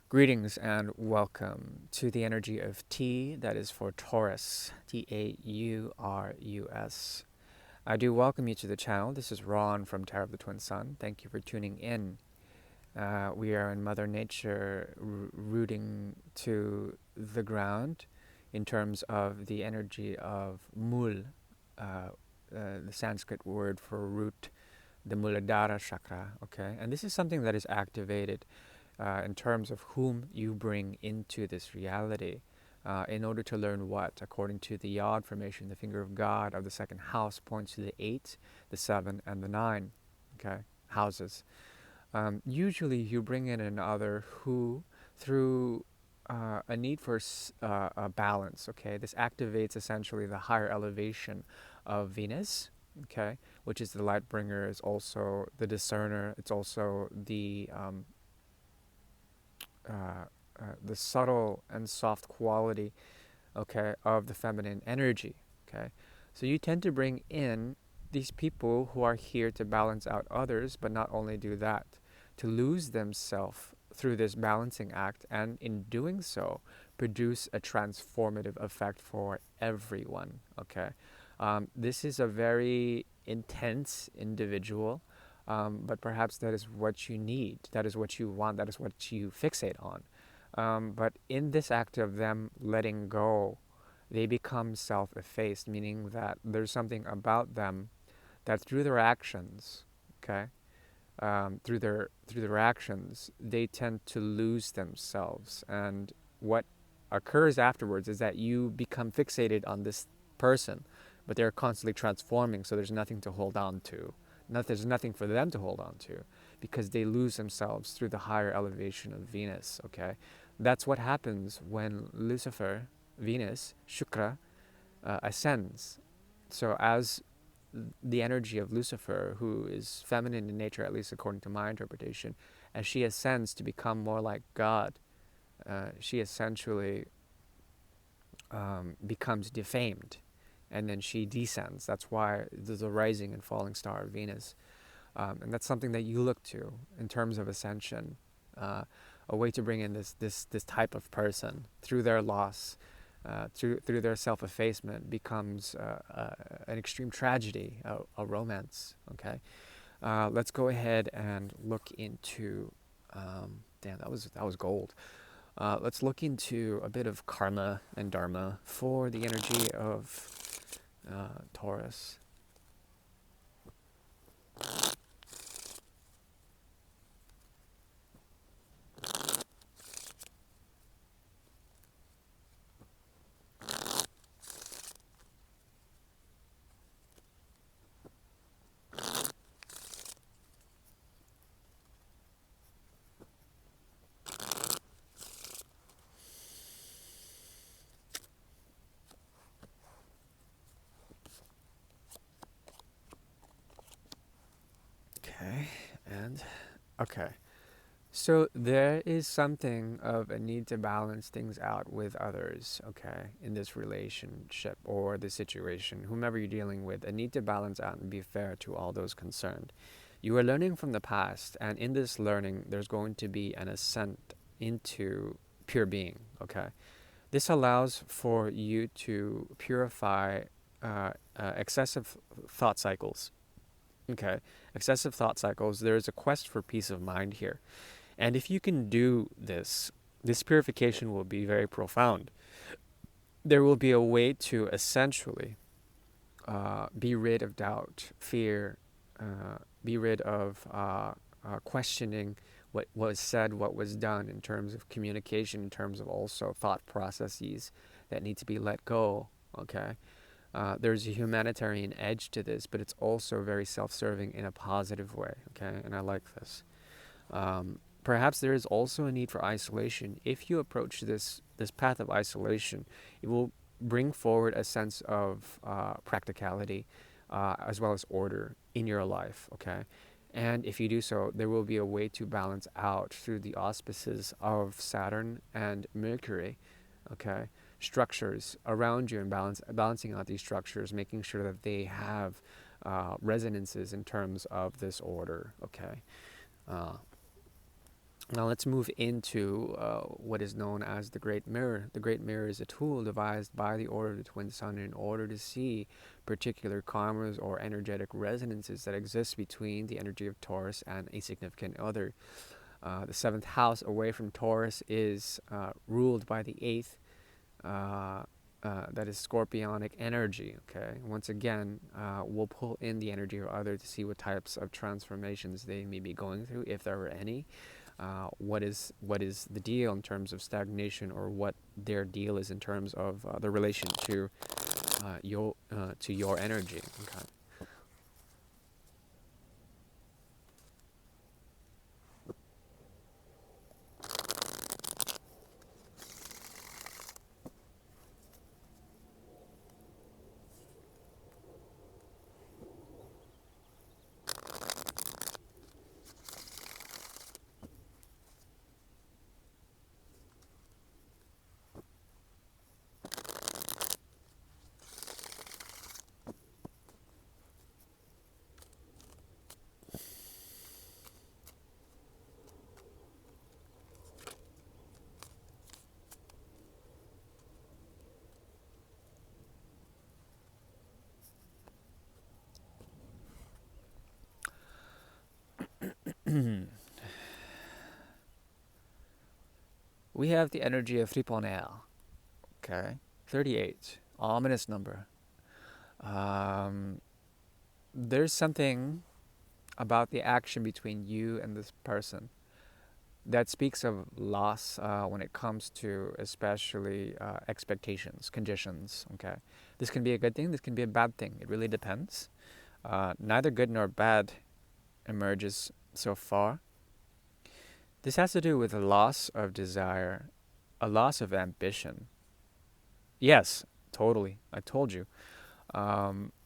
Greetings and welcome to the energy of T, that is for Taurus, Taurus. I do welcome you to the channel. This is Ron from Tarot of the Twin Sun. Thank you for tuning in. We are in Mother Nature rooting to the ground in terms of the energy of Mul, the Sanskrit word for root, the Muladhara chakra, okay? And this is something that is activated in terms of whom you bring into this reality in order to learn what. According to the Yod formation, the finger of God of the second house points to the 8, the 7, and the 9, okay, houses. Usually you bring in another who, through a need for a balance, okay, this activates essentially the higher elevation of Venus, okay, which is the light bringer, is also the discerner, it's also the subtle and soft quality, okay, of the feminine energy, okay. So you tend to bring in these people who are here to balance out others, but not only do that, to lose themselves through this balancing act, and in doing so, produce a transformative effect for everyone, okay. This is a very intense individual, but perhaps that is what you need, that is what you want, that is what you fixate on. But in this act of them letting go, they become self-effaced, meaning that there's something about them that through their actions, okay, through their actions, they tend to lose themselves. And what occurs afterwards is that you become fixated on this person, but they're constantly transforming, so there's nothing to hold on to. There's nothing for them to hold on to because they lose themselves through the higher elevation of Venus, okay? That's what happens when Lucifer, Venus, Shukra, ascends. So as the energy of Lucifer, who is feminine in nature, at least according to my interpretation, as she ascends to become more like God, she essentially becomes defamed, and then she descends. That's why there's a rising and falling star of Venus. And that's something that you look to in terms of ascension, a way to bring in this type of person through their loss, through their self-effacement, becomes an extreme tragedy, a romance. Okay, let's go ahead and look into. Damn, that was gold. Let's look into a bit of karma and dharma for the energy of Taurus. Okay, and okay. So there is something of a need to balance things out with others, okay, in this relationship or the situation, whomever you're dealing with, a need to balance out and be fair to all those concerned. You are learning from the past, and in this learning, there's going to be an ascent into pure being, okay? This allows for you to purify excessive thought cycles, okay? Excessive thought cycles, there is a quest for peace of mind here. And if you can do this, this purification will be very profound. There will be a way to essentially be rid of doubt, fear, be rid of questioning what was said, what was done in terms of communication, in terms of also thought processes that need to be let go, okay? There's a humanitarian edge to this, but it's also very self-serving in a positive way, okay? And I like this. Perhaps there is also a need for isolation. If you approach this path of isolation, it will bring forward a sense of practicality as well as order in your life, okay? And if you do so, there will be a way to balance out through the auspices of Saturn and Mercury, okay? Structures around you and balancing out these structures, making sure that they have resonances in terms of this order, okay? Now let's move into what is known as the Great Mirror. The Great Mirror is a tool devised by the Order of the Twin Sun in order to see particular karmas or energetic resonances that exist between the energy of Taurus and a significant other. The seventh house away from Taurus is ruled by the eighth, uh, that is scorpionic energy. Okay, once again, we'll pull in the energy of other to see what types of transformations they may be going through, if there were any. What is the deal in terms of stagnation, or what their deal is in terms of the relation to your energy. Okay. We have the energy of Triponel. Okay, 38, ominous number. Um, there's something about the action between you and this person that speaks of loss when it comes to especially expectations, conditions. Okay, this can be a good thing. This can be a bad thing. It really depends. Neither good nor bad emerges so far. This has to do with a loss of desire, a loss of ambition. Yes, totally. I told you.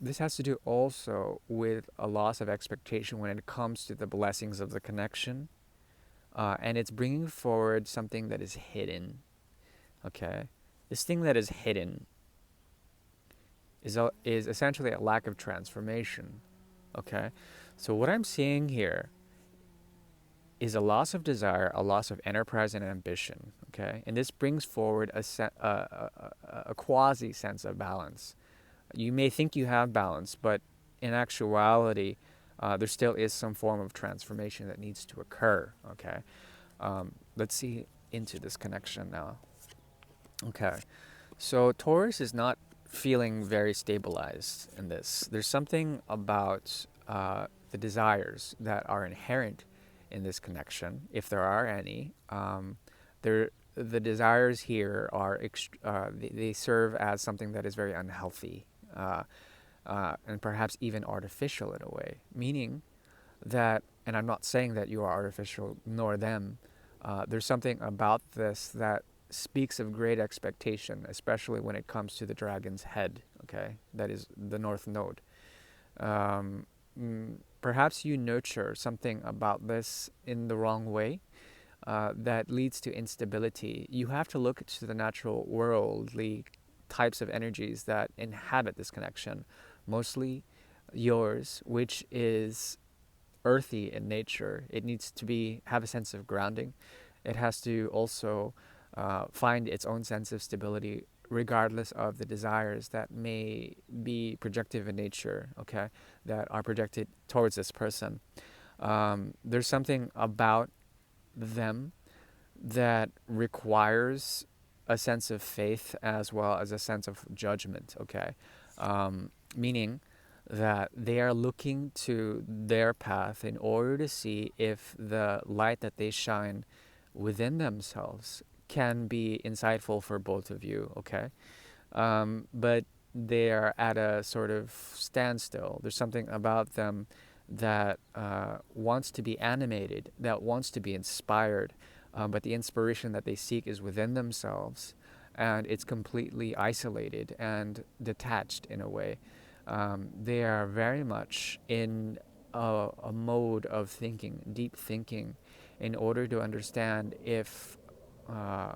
This has to do also with a loss of expectation when it comes to the blessings of the connection, and it's bringing forward something that is hidden. Okay, this thing that is hidden is essentially a lack of transformation. Okay, so what I'm seeing here is a loss of desire, a loss of enterprise and ambition. Okay, and this brings forward a quasi sense of balance. You may think you have balance, but in actuality, there still is some form of transformation that needs to occur. Okay, let's see into this connection now. Okay, so Taurus is not feeling very stabilized in this. There's something about the desires that are inherent in this connection, if there are any. The desires here are they serve as something that is very unhealthy, and perhaps even artificial in a way. Meaning that, and I'm not saying that you are artificial nor them. There's something about this that speaks of great expectation, especially when it comes to the dragon's head. Okay, that is the north node. Um, Perhaps you nurture something about this in the wrong way, that leads to instability. You have to look to the natural worldly types of energies that inhabit this connection, mostly yours, which is earthy in nature. It needs to have a sense of grounding. It has to also find its own sense of stability, regardless of the desires that may be projective in nature. Okay, that are projected towards this person. There's something about them that requires a sense of faith as well as a sense of judgment. Okay, meaning that they are looking to their path in order to see if the light that they shine within themselves can be insightful for both of you. Okay, but they are at a sort of standstill. There's something about them that wants to be animated, that wants to be inspired, but the inspiration that they seek is within themselves, and it's completely isolated and detached in a way. They are very much in a mode of thinking, deep thinking, in order to understand if uh,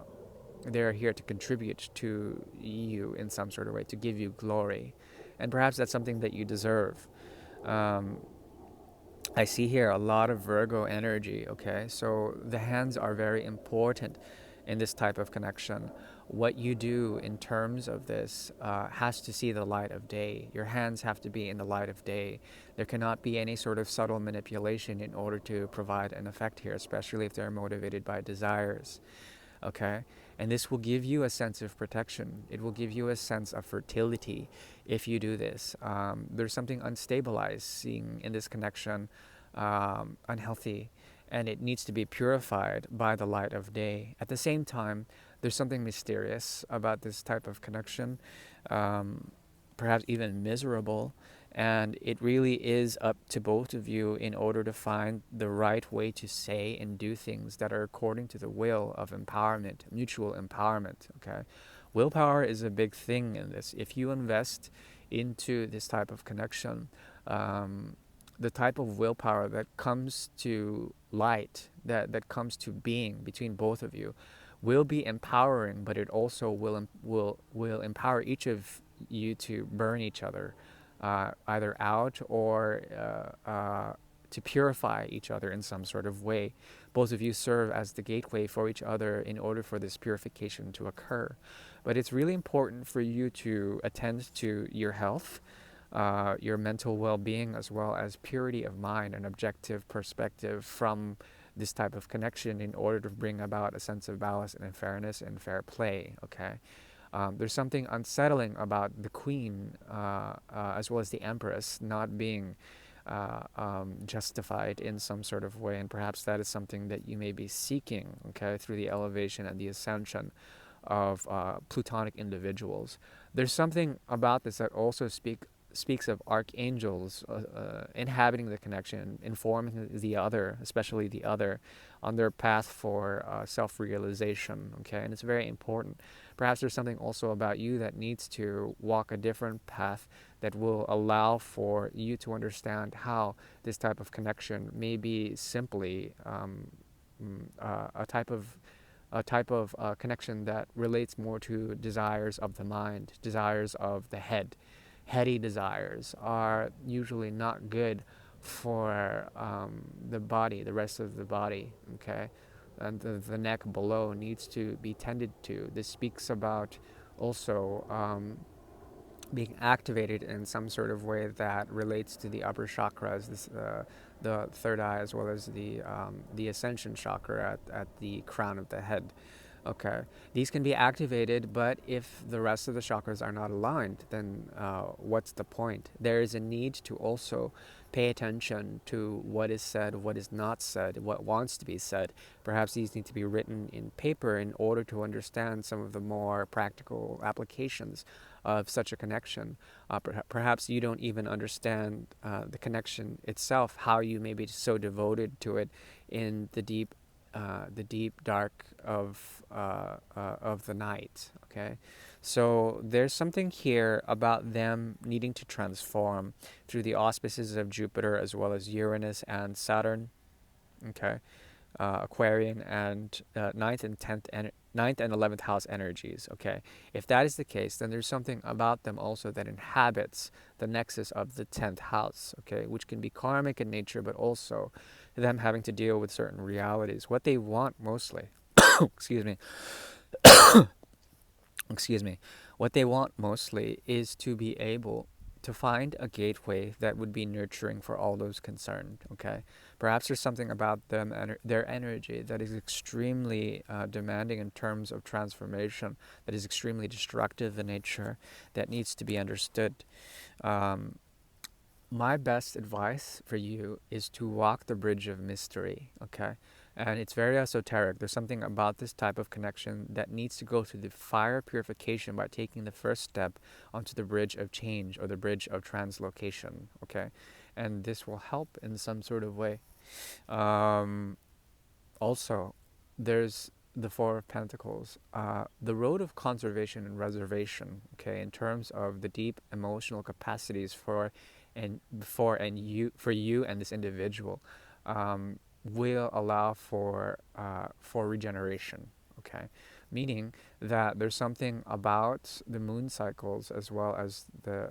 they're here to contribute to you in some sort of way, to give you glory. And perhaps that's something that you deserve. Um, I see here a lot of Virgo energy, okay? So the hands are very important in this type of connection. What you do in terms of this has to see the light of day. Your hands have to be in the light of day. There cannot be any sort of subtle manipulation in order to provide an effect here, especially if they're motivated by desires, okay? And this will give you a sense of protection. It will give you a sense of fertility if you do this. There's something unstabilizing in this connection, unhealthy, and it needs to be purified by the light of day. At the same time, there's something mysterious about this type of connection, um, perhaps even miserable. And it really is up to both of you in order to find the right way to say and do things that are according to the will of empowerment, mutual empowerment. Okay, willpower is a big thing in this. If you invest into this type of connection, um, the type of willpower that comes to light, that comes to being between both of you, will be empowering, but it also will empower each of you to burn each other, either out or to purify each other in some sort of way. Both of you serve as the gateway for each other in order for this purification to occur. But it's really important for you to attend to your health, your mental well-being, as well as purity of mind and objective perspective from this type of connection in order to bring about a sense of balance and fairness and fair play. Okay, there's something unsettling about the queen, as well as the empress, not being justified in some sort of way, and perhaps that is something that you may be seeking, okay, through the elevation and the ascension of plutonic individuals. There's something about this that also speaks of archangels inhabiting the connection, informing the other, especially the other, on their path for self-realization. Okay, and it's very important. Perhaps there's something also about you that needs to walk a different path that will allow for you to understand how this type of connection may be simply a type of connection that relates more to desires of the mind, desires of the head. Heady desires are usually not good for the body, the rest of the body, okay? And the neck below needs to be tended to. This speaks about also being activated in some sort of way that relates to the upper chakras, the third eye, as well as the ascension chakra at the crown of the head. Okay, these can be activated, but if the rest of the chakras are not aligned, then what's the point? There is a need to also pay attention to what is said, what is not said, what wants to be said. Perhaps these need to be written in paper in order to understand some of the more practical applications of such a connection. Perhaps you don't even understand the connection itself, how you may be so devoted to it in the deep dark of the night. Okay, so there's something here about them needing to transform through the auspices of Jupiter as well as Uranus and Saturn. Okay, Aquarian and ninth and 11th house energies. Okay, if that is the case, then there's something about them also that inhabits the nexus of the 10th house. Okay, which can be karmic in nature, but also them having to deal with certain realities. What they want mostly, excuse me, excuse me, what they want mostly is to be able to find a gateway that would be nurturing for all those concerned. Okay, perhaps there's something about them, their energy, that is extremely demanding in terms of transformation, that is extremely destructive in nature, that needs to be understood. Um, my best advice for you is to walk the bridge of mystery, okay? And it's very esoteric. There's something about this type of connection that needs to go through the fire purification by taking the first step onto the bridge of change or the bridge of translocation, okay? And this will help in some sort of way. Um, Also, there's the Four of Pentacles, the road of conservation and reservation. Okay, in terms of the deep emotional capacities for you and this individual, will allow for regeneration. okay? Meaning that there's something about the moon cycles as well as the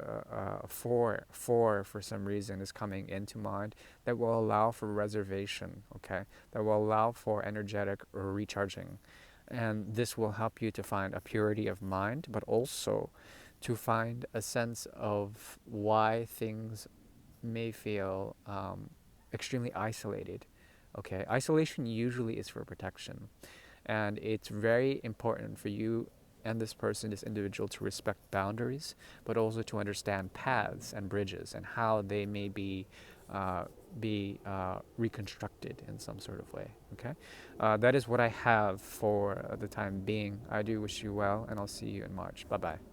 four for some reason is coming into mind that will allow for reservation, okay? That will allow for energetic recharging. And this will help you to find a purity of mind, but also to find a sense of why things may feel extremely isolated. Okay, isolation usually is for protection, and it's very important for you and this person, this individual, to respect boundaries, but also to understand paths and bridges and how they may uh, be reconstructed in some sort of way. Okay, that is what I have for the time being. I do wish you well, and I'll see you in March. Bye bye.